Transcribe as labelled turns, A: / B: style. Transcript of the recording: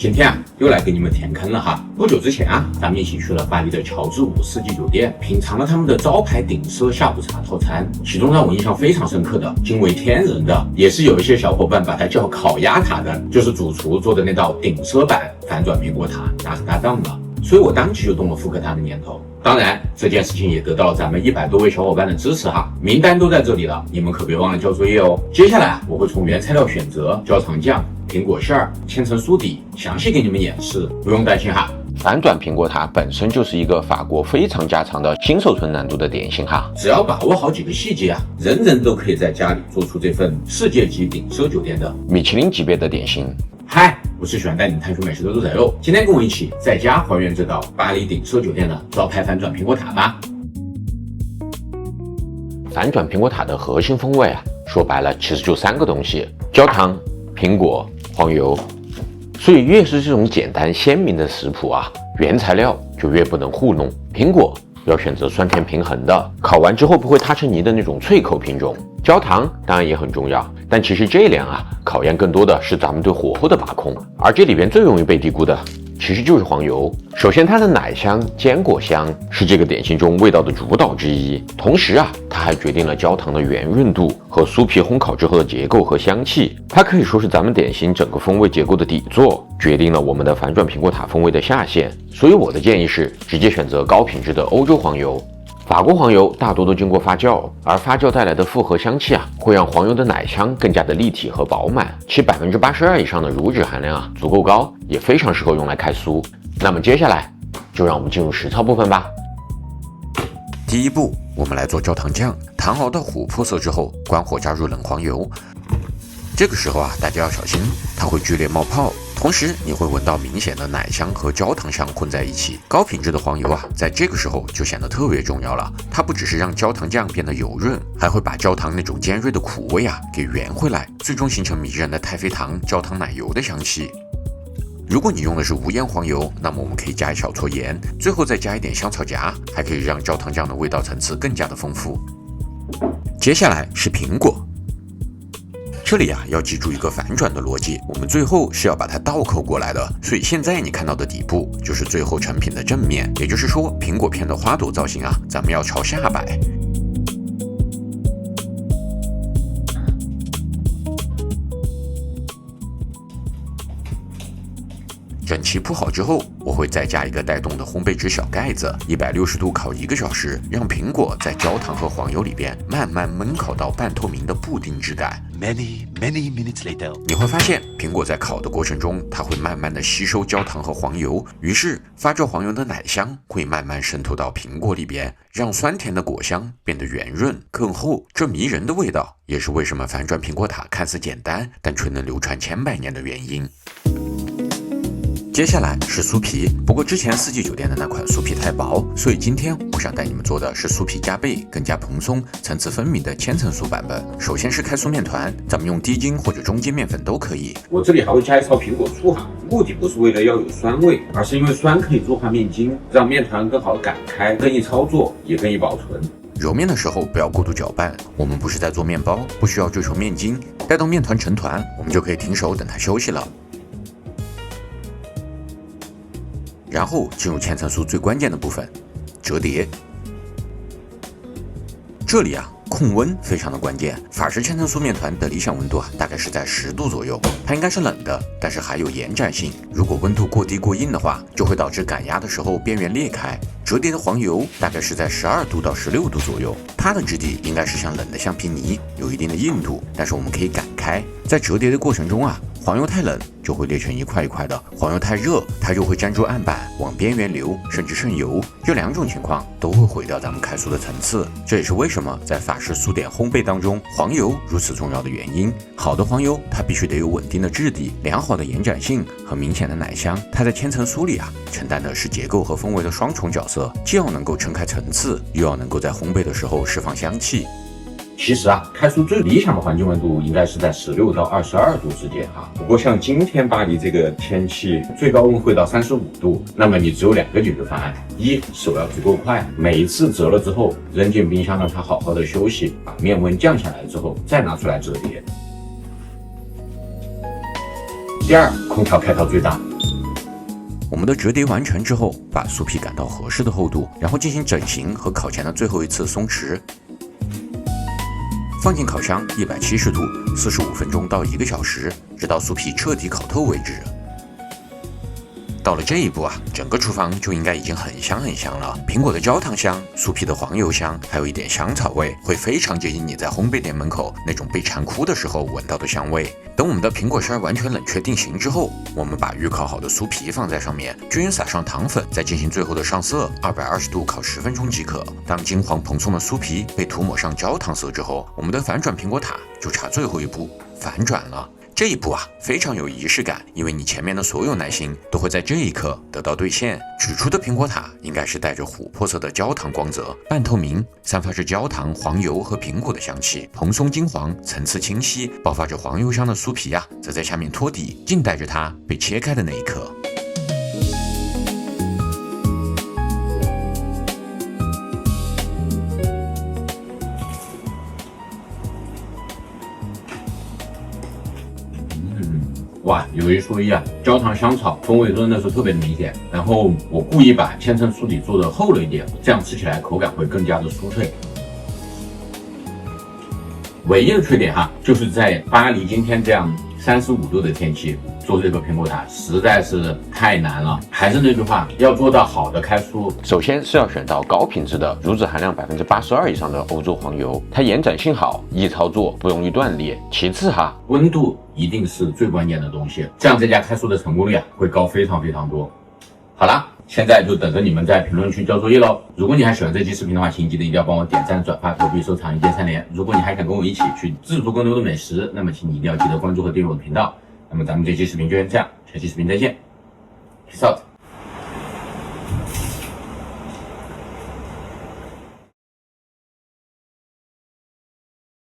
A: 今天又來給你們填坑了哈。不久之前咱們一起去了巴黎的喬治五世紀酒店，品嘗了他們的招牌頂奢下午茶套餐。其中讓我印象非常深刻的、驚為天人的，也是有一些小夥伴把它叫烤鴨塔的，就是主廚做的那道頂奢版反轉蘋果塔，大合大檔了。所以我當即就動了復刻它的念頭。當然，這件事情也得到了咱們100多位小夥伴的支持哈，名單都在這裡了，你們可別忘了交作業哦。接下來我會從原材料選擇、焦糖醬、蘋果餡、千層酥底詳細給你們演示，不用擔心哈。
B: 反轉蘋果塔本身就是一個法國非常家常的新手村難度的點心哈，
A: 只要把握好幾個細節人人都可以在家裡做出這份世界級頂奢酒店的
B: 米其林級別的點心。
A: 嗨，我是喜歡帶你探索美食的鹿仔肉，今天跟我一起在家還原這道巴黎頂奢酒店的招牌反轉蘋果塔吧。
B: 反轉蘋果塔的核心風味說白了其實就3個東西：焦糖、蘋果、黃油。所以越是这種簡單鮮明的食譜原材料就越不能糊弄。蘋果要選擇酸甜平衡的，烤完之後不會塌成泥的那種脆口品種。焦糖當然也很重要，但其實這一點考驗更多的是咱們對火候的把控。而這裡邊最容易被低估的其實就是黃油。首先它的奶香、堅果香是這個點心中味道的主導之一，同時它還決定了焦糖的圓潤度和酥皮烘烤之後的結構和香气。它可以說是咱們點心整個風味結構的底座，決定了我們的反轉蘋果塔風味的下限。所以我的建議是直接選擇高品質的歐洲黃油。法國黄油大多都經過發酵，而發酵帶來的复合香氣會讓黃油的奶香更加的立體和飽滿，其82%以上的乳脂含量足夠高，也非常適合用來開酥。那麼接下來就讓我們進入實操部分吧。
C: 第一步，我們來做焦糖醬。糖熬到琥珀色之後，關火加入冷黃油。這個時候大家要小心，它會劇烈冒泡，同時你會聞到明顯的奶香和焦糖香混在一起。高品質的黄油在這個時候就顯得特別重要了。它不只是讓焦糖醬變得油潤，還會把焦糖那種尖銳的苦味給圓回來，最終形成迷人的太妃糖焦糖奶油的香氣。如果你用的是無鹽黃油，那麼我們可以加一小撮鹽，最後再加一點香草莢，還可以讓焦糖醬的味道層次更加的豐富。接下來是蘋果。這裡要記住一個反轉的邏輯，我們最後是要把它倒扣過來的，所以現在你看到的底部就是最後成品的正面，也就是說蘋果片的花朵造型咱們要朝下擺。整齊鋪好之後，我會再加一個帶動的烘焙紙小蓋子，160度烤1個小時，讓蘋果在焦糖和黃油裡邊慢慢燜烤到半透明的布丁質感。
D: Many minutes later，
C: 你會發現蘋果在烤的過程中，它會慢慢的吸收焦糖和黃油，於是發酵黃油的奶香會慢慢滲透到蘋果裡邊，讓酸甜的果香變得圓潤更厚。這迷人的味道，也是為什麼反轉蘋果塔看似簡單，但卻能流傳千百年的原因。接下來是酥皮，不過之前四季酒店的那款酥皮太薄，所以今天我想帶你們做的是酥皮加倍、更加蓬鬆、层次分明的千层酥版本。首先是開酥面團，咱們用低筋或者中筋面粉都可以。
A: 我這裡還會加一勺蘋果醋目的不是為了要有酸味，而是因為酸可以弱化面筋，讓面團更好擀開，更易操作，也更易保存。
C: 揉面的時候不要過度攪拌，我們不是在做面包，不需要追求面筋，待到面团成团，我們就可以停手等它休息了。然後進入千层酥最關鍵的部分，折疊。這裡控溫非常的關鍵。法式千層酥面團的理想溫度大概是在10度左右，它應該是冷的，但是還有延展性。如果溫度过低过硬的話，就會導致擀壓的時候邊緣裂開。折疊的黃油大概是在12度到16度左右，它的質地應該是像冷的橡皮泥，有一定的硬度，但是我們可以擀開。在折疊的過程中黃油太冷就會裂成一塊一塊的，黃油太熱它就會粘住案板往邊緣流，甚至滲油。這兩種情況都會毀掉咱們開酥的層次。這也是為什麼在法式酥點烘焙當中黃油如此重要的原因。好的黃油它必須得有穩定的質地、良好的延展性和明顯的奶香。它在千層酥裡承擔的是結構和風味的雙重角色，既要能夠撐開層次，又要能夠在烘焙的時候釋放香氣。
A: 其實開酥最理想的環境溫度應該是在16到22度之間不過像今天巴黎這個天氣，最高溫會到35度，那麼你只有2個解決方案：一，手要足夠快，每一次折了之後扔進冰箱讓它好好的休息，把面溫降下來之後再拿出來折疊；第二，空調開到最大，
C: 我们的折疊完成之後，把酥皮擀到合適的厚度，然後進行整形和烤前的最後一次鬆弛。放進烤箱170度45分鐘到1個小時，直到酥皮徹底烤透為止。到了這一步啊，整個廚房就應該已經很香很香了。蘋果的焦糖香，酥皮的黃油香，還有一點香草味，會非常接近你在烘焙店門口那種被饞哭的時候聞到的香味。等我們的蘋果絲完全冷卻定型之後，我們把預烤好的酥皮放在上面，均勻撒上糖粉，再進行最後的上色，220度烤10分鐘即可。當金黃蓬鬆的酥皮被塗抹上焦糖色之後，我們的反轉蘋果塔就差最後一步，反轉了。這一步啊，非常有儀式感，因為你前面的所有耐心都會在這一刻得到兌現。取出的蘋果塔應該是帶着琥珀色的焦糖光澤，半透明，散發着焦糖、黃油和蘋果的香氣，蓬鬆金黃，層次清晰，爆發着黃油香的酥皮啊，則在下面托底，靜待着它被切開的那一刻。
A: 哇，有一说一啊，焦糖香草风味真的是特別的明顯。然後我故意把千層酥底做的厚了一點，這樣吃起來口感會更加的酥脆。唯一的缺點哈，就是在巴黎今天這樣35度的天氣做這個蘋果塔實在是太難了。還是那句話，要做到好的開酥，
B: 首先是要選到高品質的乳脂含量82%以上的歐洲黃油，它延展性好，易操作，不容易斷裂。其次哈，
A: 溫度一定是最關鍵的東西，這樣這家開酥的成功率啊會高非常非常多。好啦，現在就等着你們在評論區交作業嘍。如果你還喜歡這期視頻的話，請記得一定要幫我點讚、轉發、投幣、收藏、一鍵3連。如果你還想跟我一起去自助更多的美食，那麼請你一定要記得關注和訂閱我的頻道。那麼咱們這期視頻就先這樣，下期視頻再見 ，Peace out。